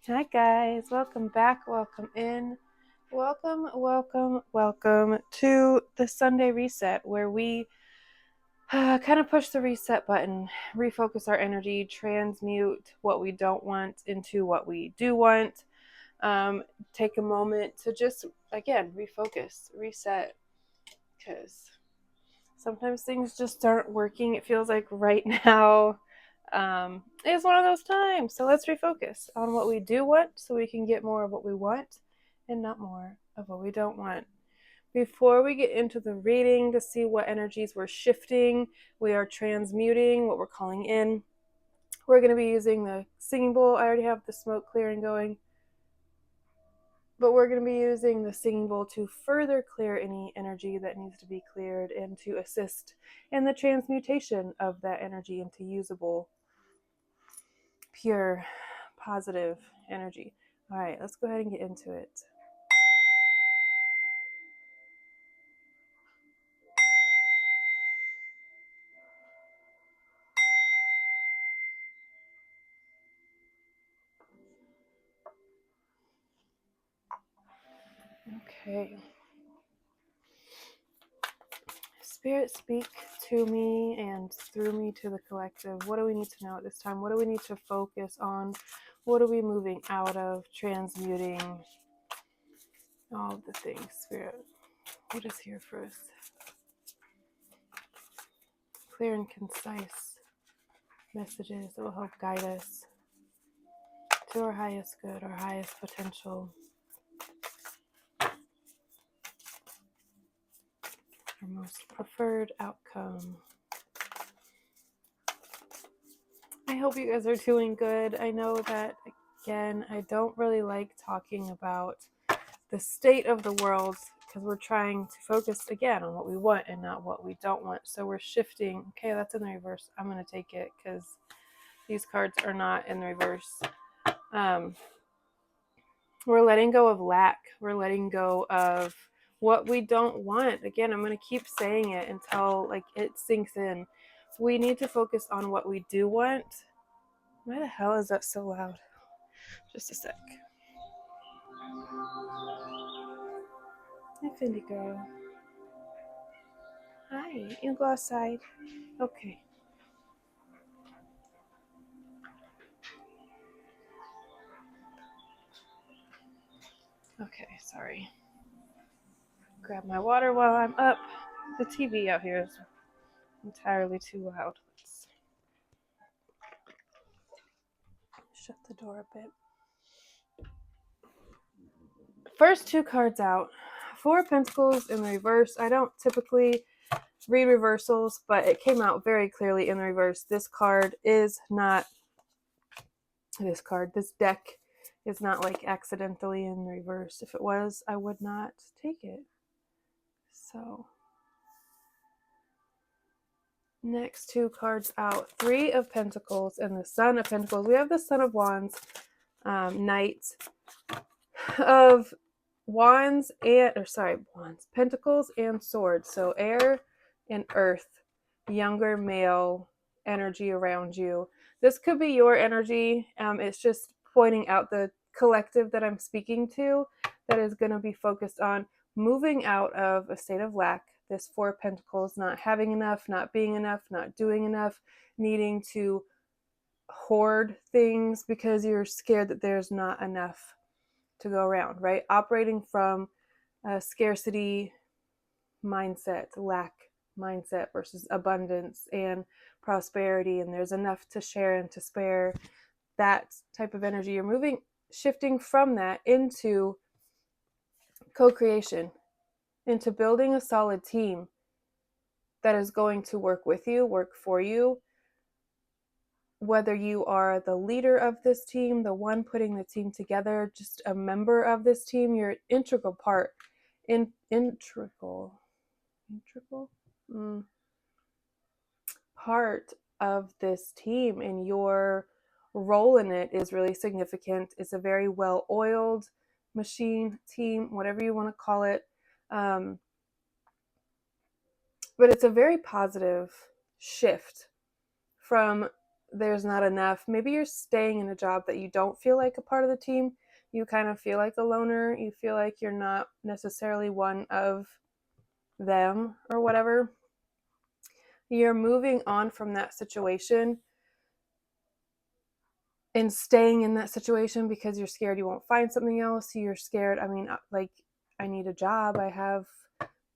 Hi guys, welcome back, welcome in, welcome to the Sunday reset where we kind of push the reset button, refocus our energy, transmute what we don't want into what we do want. Take a moment to just, again, refocus, reset, because sometimes things just aren't working. It feels like right now is one of those times. So let's refocus on what we do want so we can get more of what we want and not more of what we don't want. Before we get into the reading to see what energies we're shifting, we are transmuting what we're calling in. We're going to be using the singing bowl. I already have the smoke clearing going, but we're going to be using the singing bowl to further clear any energy that needs to be cleared and to assist in the transmutation of that energy into usable, pure, positive energy. All right, let's go ahead and get into it. Okay. Spirit, speak to me and through me to the collective. What do we need to know at this time? What do we need to focus on? What are we moving out of, transmuting? All of the things, Spirit. What is here for us? Clear and concise messages that will help guide us to our highest good, our highest potential, our most preferred outcome. I hope you guys are doing good. I know that, again, I don't really like talking about the state of the world because we're trying to focus, again, on what we want and not what we don't want. So we're shifting. Okay, that's in the reverse. I'm going to take it because these cards are not in the reverse. We're letting go of lack. We're letting go of what we don't want. Again, I'm going to keep saying it until it sinks in. We need to focus on what we do want. Why the hell is that so loud? Just a sec. Hi, Findy girl. Hi, you go outside. Okay. Okay, sorry. Grab my water while I'm up. The TV out here is entirely too loud. Let's shut the door a bit. First two cards out. Four of Pentacles in the reverse. I don't typically read reversals, but it came out very clearly in the reverse. This card is not this deck is not accidentally in the reverse. If it was, I would not take it. So next two cards out. Three of Pentacles and the Son of Pentacles. We have the Son of Wands, Knight of Wands Pentacles and Swords. So air and earth, younger male energy around you. This could be your energy. It's just pointing out the collective that I'm speaking to that is going to be focused on moving out of a state of lack. This Four of Pentacles, not having enough, not being enough, not doing enough, needing to hoard things because you're scared that there's not enough to go around, right? Operating from a scarcity mindset, lack mindset versus abundance and prosperity, and there's enough to share and to spare. That type of energy, you're shifting from that into co-creation, into building a solid team that is going to work with you, work for you. Whether you are the leader of this team, the one putting the team together, just a member of this team, you're an integral part. Part of this team, and your role in it is really significant. It's a very well-oiled machine, team, whatever you want to call it. But it's a very positive shift from there's not enough. Maybe you're staying in a job that you don't feel like a part of the team. You kind of feel like a loner. You feel like you're not necessarily one of them or whatever. You're moving on from that situation and staying in that situation because you're scared you won't find something else. You're scared. I mean, like, I need a job. I have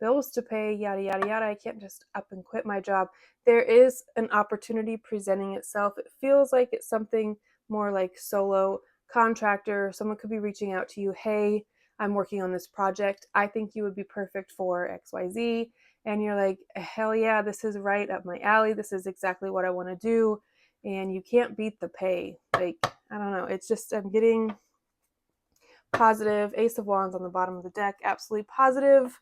bills to pay, yada, yada, yada. I can't just up and quit my job. There is an opportunity presenting itself. It feels like it's something more like solo contractor. Someone could be reaching out to you. Hey, I'm working on this project. I think you would be perfect for XYZ. And you're like, hell yeah, this is right up my alley. This is exactly what I want to do. And you can't beat the pay. Like, I don't know. It's just, I'm getting positive. Ace of Wands on the bottom of the deck. Absolutely positive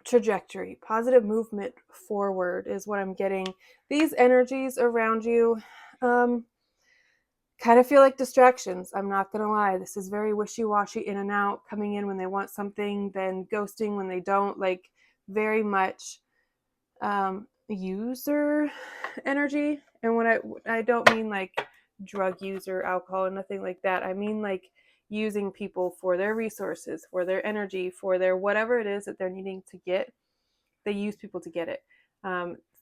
trajectory, positive movement forward is what I'm getting. These energies around you kind of feel like distractions. I'm not going to lie. This is very wishy-washy, in and out, coming in when they want something, then ghosting when they don't. Like, very much user energy. And when I don't mean like drug user, alcohol, and nothing like that. I mean like using people for their resources, for their energy, for their whatever it is that they're needing to get. They use people to get it.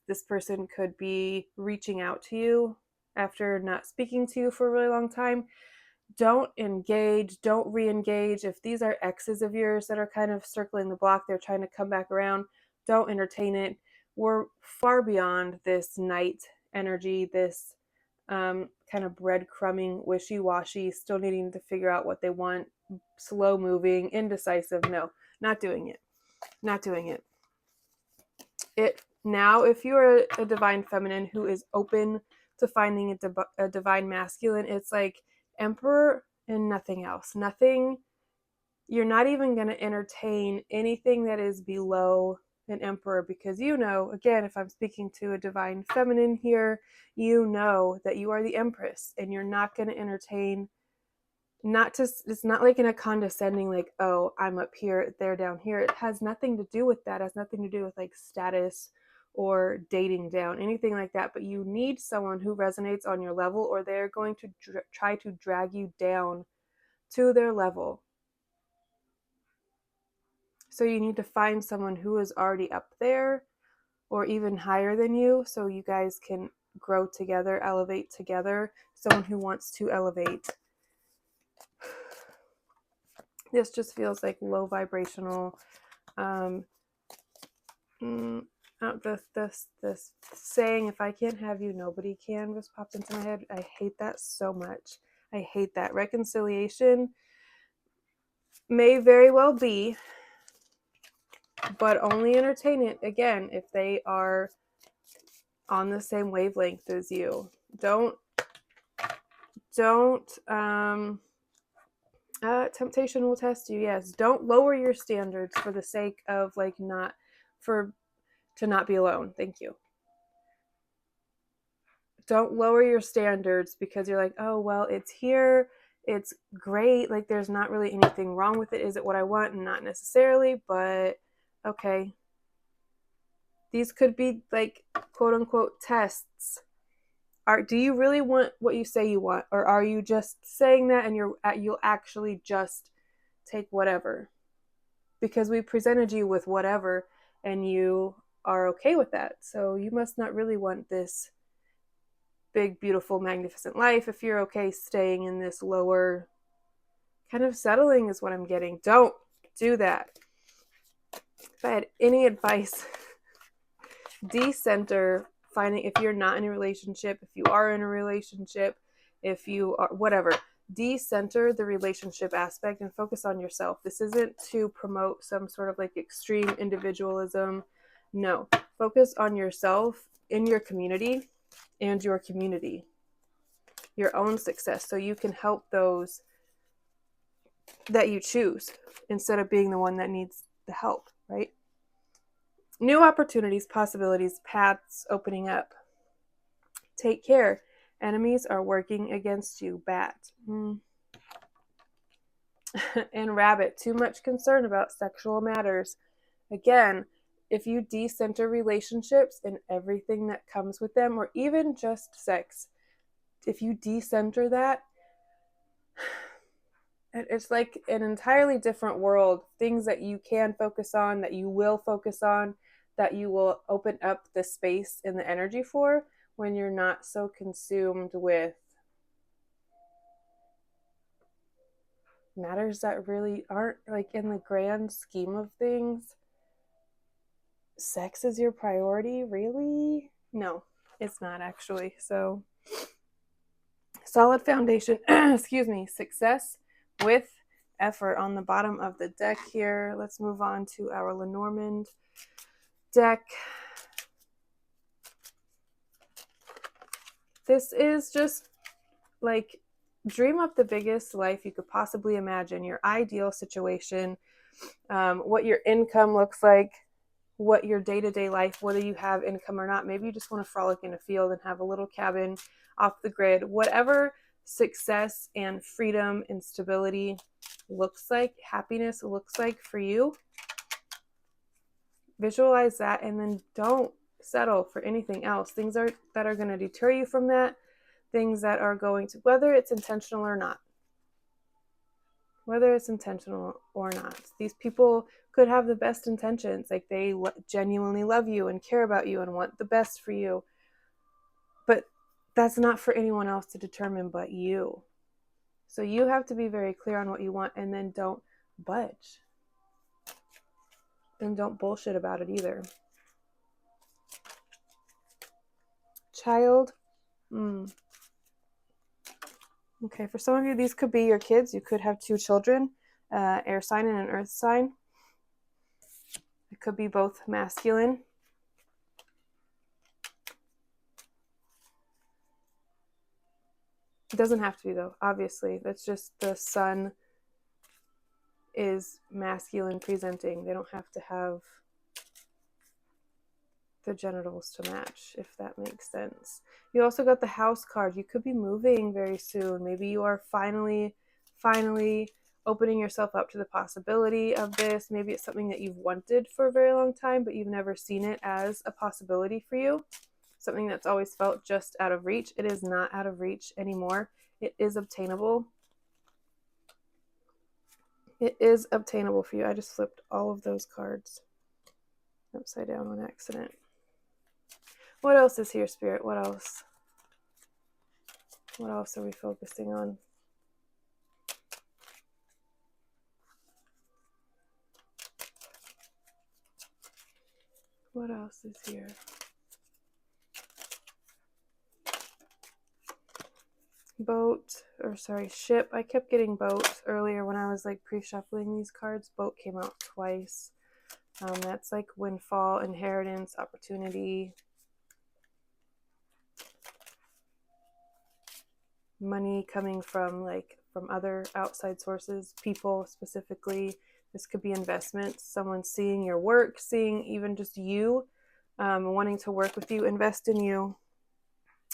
This person could be reaching out to you after not speaking to you for a really long time. Don't engage, don't re-engage. If these are exes of yours that are kind of circling the block, they're trying to come back around, don't entertain it. We're far beyond this night energy, this kind of breadcrumbing, wishy-washy, still needing to figure out what they want, slow moving, indecisive. No, not doing it. Not doing it. Now, if you're a divine feminine who is open to finding a divine masculine, it's like Emperor and nothing else. Nothing. You're not even going to entertain anything that is below an Emperor, because you know, again, if I'm speaking to a divine feminine here, you know that you are the Empress, and you're not going to entertain, it's not like in a condescending, like, oh, I'm up here, they're down here. It has nothing to do with that. It has nothing to do with like status or dating down, anything like that. But you need someone who resonates on your level, or they're going to try to drag you down to their level. So you need to find someone who is already up there or even higher than you, so you guys can grow together, elevate together. Someone who wants to elevate. This just feels like low vibrational. This saying, if I can't have you, nobody can, just popped into my head. I hate that so much. I hate that. Reconciliation may very well be, but only entertain it, again, if they are on the same wavelength as you. Temptation will test you. Yes. Don't lower your standards for the sake of to not be alone. Thank you. Don't lower your standards because you're like, oh, well, it's here. It's great. Like, there's not really anything wrong with it. Is it what I want? Not necessarily, but okay. These could be like quote unquote tests. Do you really want what you say you want, or are you just saying that and you'll actually just take whatever? Because we presented you with whatever and you are okay with that. So you must not really want this big, beautiful, magnificent life if you're okay staying in this lower kind of settling is what I'm getting. Don't do that. If I had any advice, decenter. Finding, if you're not in a relationship, if you are in a relationship, if you are whatever, decenter the relationship aspect and focus on yourself. This isn't to promote some sort of like extreme individualism. No, focus on yourself in your community and your community, your own success, so you can help those that you choose instead of being the one that needs the help, right? New opportunities, possibilities, paths opening up. Take care. Enemies are working against you. Bat. And Rabbit. Too much concern about sexual matters. Again, if you decenter relationships and everything that comes with them, or even just sex, if you decenter that, it's like an entirely different world. Things that you can focus on, that you will focus on, that you will open up the space and the energy for when you're not so consumed with matters that really aren't, like, in the grand scheme of things. Sex is your priority, really? No, it's not actually. So, solid foundation, excuse me, success with effort on the bottom of the deck here. Let's move on to our Lenormand deck. This is just like, dream up the biggest life you could possibly imagine, your ideal situation, what your income looks like, what your day-to-day life, whether you have income or not. Maybe you just want to frolic in a field and have a little cabin off the grid. Whatever success and freedom and stability looks like, happiness looks like for you, visualize that, and then don't settle for anything else. Things that are going to deter you from that, things that are going to, whether it's intentional or not. These people could have the best intentions, like they genuinely love you and care about you and want the best for you, but that's not for anyone else to determine but you. So you have to be very clear on what you want, and then don't budge. And don't bullshit about it either. Child. Okay, for some of you, these could be your kids. You could have 2 children, air sign and an earth sign. It could be both masculine. It doesn't have to be, though, obviously. That's just the sun is masculine presenting. They don't have to have the genitals to match, if that makes sense. You also got the house card. You could be moving very soon. Maybe you are finally opening yourself up to the possibility of this. Maybe it's something that you've wanted for a very long time, but you've never seen it as a possibility for you. Something that's always felt just out of reach. It is not out of reach anymore. It is obtainable. It is obtainable for you. I just flipped all of those cards upside down on accident. What else is here, Spirit? What else? What else are we focusing on? What else is here? Ship. I kept getting boat earlier when I was like pre-shuffling these cards. Boat came out twice. That's like windfall, inheritance, opportunity, money coming from other outside sources, people specifically. This could be investments, someone seeing your work, seeing even just you, wanting to work with you, invest in you.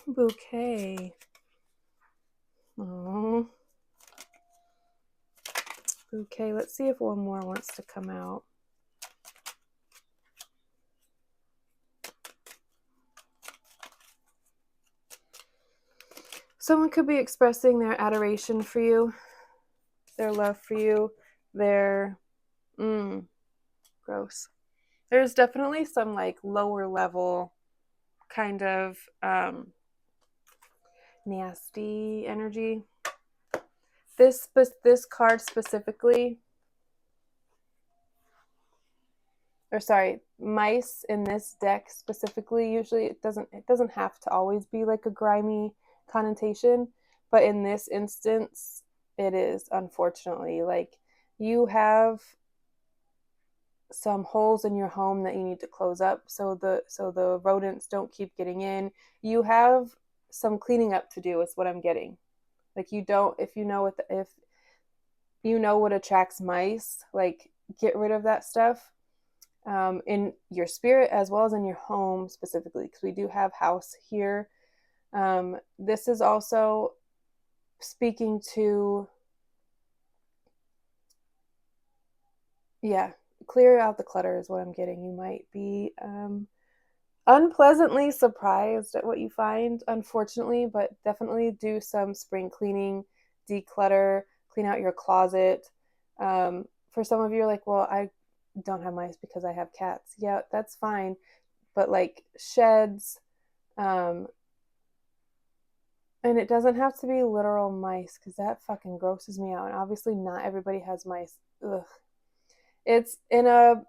Bouquet. Oh. Bouquet. Let's see if one more wants to come out. Someone could be expressing their adoration for you, their love for you, their gross. There's definitely some like lower level kind of nasty energy. This card specifically, mice in this deck specifically, usually it doesn't have to always be like a grimy connotation, but in this instance it is, unfortunately. Like, you have some holes in your home that you need to close up so the rodents don't keep getting in. You have some cleaning up to do, is what I'm getting. Like, if you know what attracts mice, like, get rid of that stuff in your spirit as well as in your home specifically, because we do have house here. This is also speaking to, clear out the clutter is what I'm getting. You might be unpleasantly surprised at what you find, unfortunately, but definitely do some spring cleaning, declutter, clean out your closet. For some of you, you're like, well, I don't have mice because I have cats. Yeah, that's fine. But like sheds, and it doesn't have to be literal mice because that fucking grosses me out. And obviously, not everybody has mice. Ugh. It's in a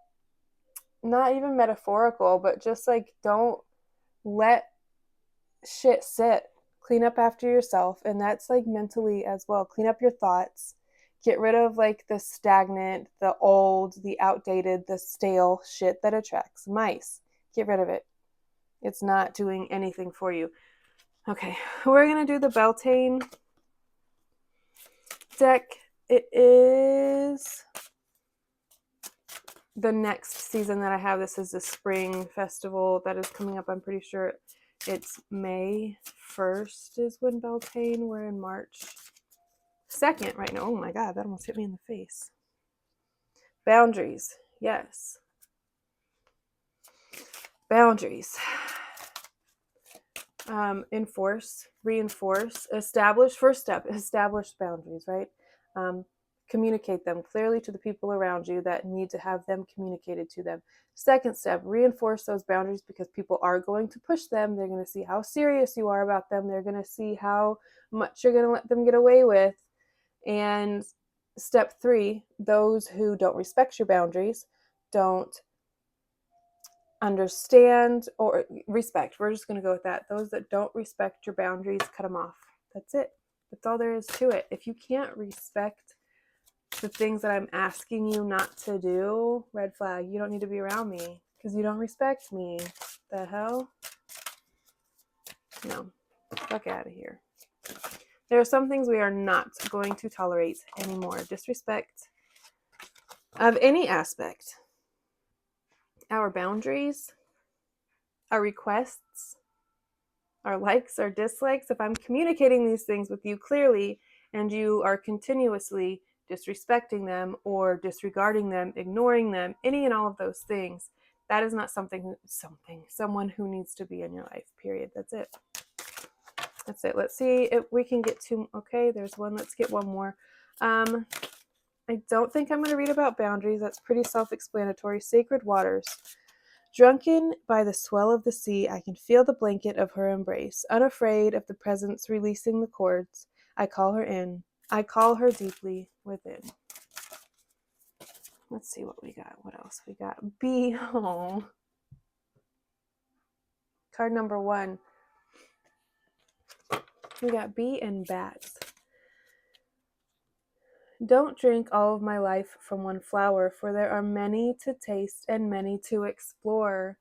not even metaphorical, but just like don't let shit sit. Clean up after yourself. And that's like mentally as well. Clean up your thoughts. Get rid of like the stagnant, the old, the outdated, the stale shit that attracts mice. Get rid of it. It's not doing anything for you. Okay, we're going to do the Beltane deck. It is the next season that I have. This is the spring festival that is coming up. I'm pretty sure it's May 1st is when Beltane. We're in March 2nd right now. Oh my God, that almost hit me in the face. Boundaries. Yes. Boundaries. Enforce, reinforce, establish. First step, establish boundaries, right? Communicate them clearly to the people around you that need to have them communicated to them. Second step, reinforce those boundaries because people are going to push them. They're going to see how serious you are about them. They're going to see how much you're going to let them get away with. And step 3, those who don't respect your boundaries, don't understand or respect. We're just going to go with that. Those that don't respect your boundaries, cut them off. That's it. That's all there is to it. If you can't respect the things that I'm asking you not to do, red flag. You don't need to be around me because you don't respect me. The hell? No. Fuck out of here. There are some things we are not going to tolerate anymore. Disrespect of any aspect. Our boundaries, our requests, our likes, our dislikes. If I'm communicating these things with you clearly and you are continuously disrespecting them or disregarding them, ignoring them, any and all of those things, that is not someone who needs to be in your life, period. That's it. That's it. Let's see if we can get to, okay, there's one. Let's get one more. I don't think I'm going to read about boundaries. That's pretty self-explanatory. Sacred waters. Drunken by the swell of the sea, I can feel the blanket of her embrace. Unafraid of the presence releasing the cords, I call her in. I call her deeply within. Let's see what we got. What else we got? B. Oh. Card number 1. We got bee and bats. Don't drink all of my life from one flower, for there are many to taste and many to explore.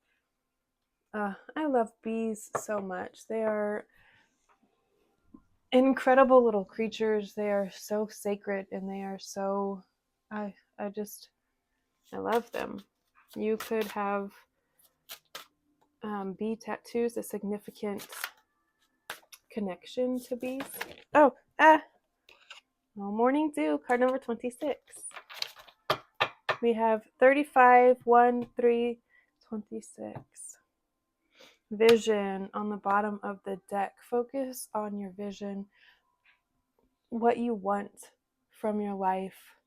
I love bees so much. They are incredible little creatures. They are so sacred and they are so, I love them. You could have bee tattoos, a significant connection to bees. Oh, morning dew, card number 26. We have 35, 1, 3, 26. Vision on the bottom of the deck. Focus on your vision, what you want from your life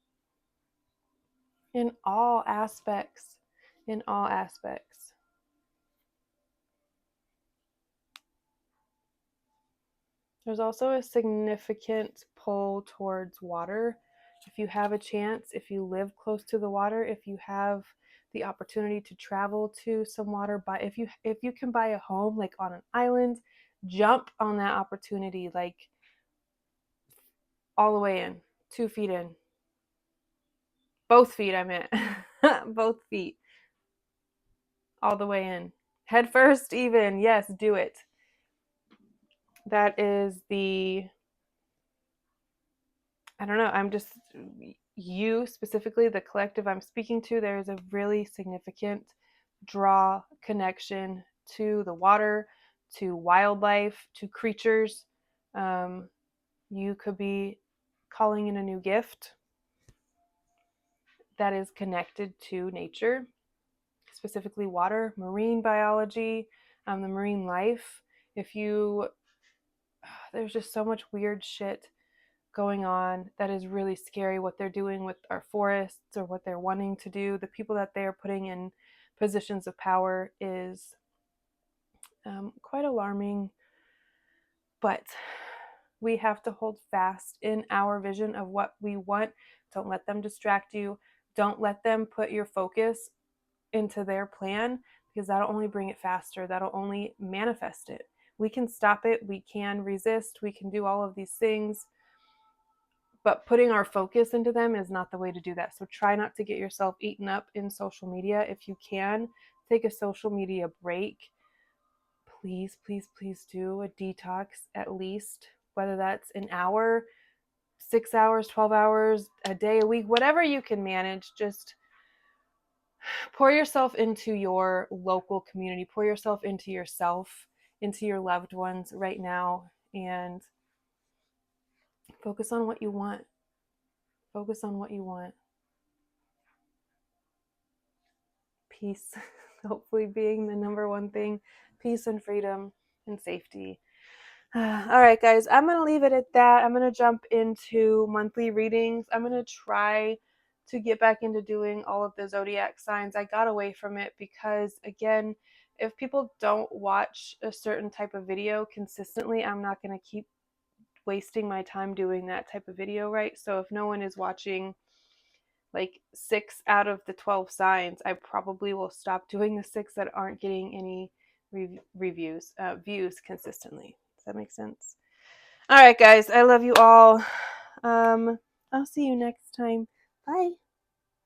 in all aspects. In all aspects. There's also a significant pull towards water. If you have a chance, if you live close to the water, if you have the opportunity to travel to some water, if you can buy a home like on an island, jump on that opportunity, like all the way in, 2 feet in. Both feet, I meant. Both feet. All the way in. Head first, even. Yes, do it. That is I don't know, I'm just, you specifically, the collective I'm speaking to, there is a really significant draw connection to the water, to wildlife, to creatures. You could be calling in a new gift. that is connected to nature, specifically water, marine biology, the marine life. There's just so much weird shit going on that is really scary, what they're doing with our forests or what they're wanting to do. The people that they are putting in positions of power is quite alarming, but we have to hold fast in our vision of what we want. Don't let them distract you. Don't let them put your focus into their plan, because that'll only bring it faster. That'll only manifest it. We can stop it. We can resist. We can do all of these things. But putting our focus into them is not the way to do that. So try not to get yourself eaten up in social media. If you can, take a social media break. Please, please, please do a detox at least, whether that's an hour, 6 hours, 12 hours, a day, a week, whatever you can manage. Just pour yourself into your local community, pour yourself into yourself, into your loved ones right now, and focus on what you want. Focus on what you want. Peace, hopefully being the number one thing. Peace and freedom and safety. All right, guys, I'm going to leave it at that. I'm going to jump into monthly readings. I'm going to try to get back into doing all of the zodiac signs. I got away from it because, again, if people don't watch a certain type of video consistently, I'm not going to keep wasting my time doing that type of video, right? So if no one is watching like 6 out of the 12 signs, I probably will stop doing the 6 that aren't getting any views consistently. Does that make sense? All right, guys, I love you all. I'll see you next time. Bye.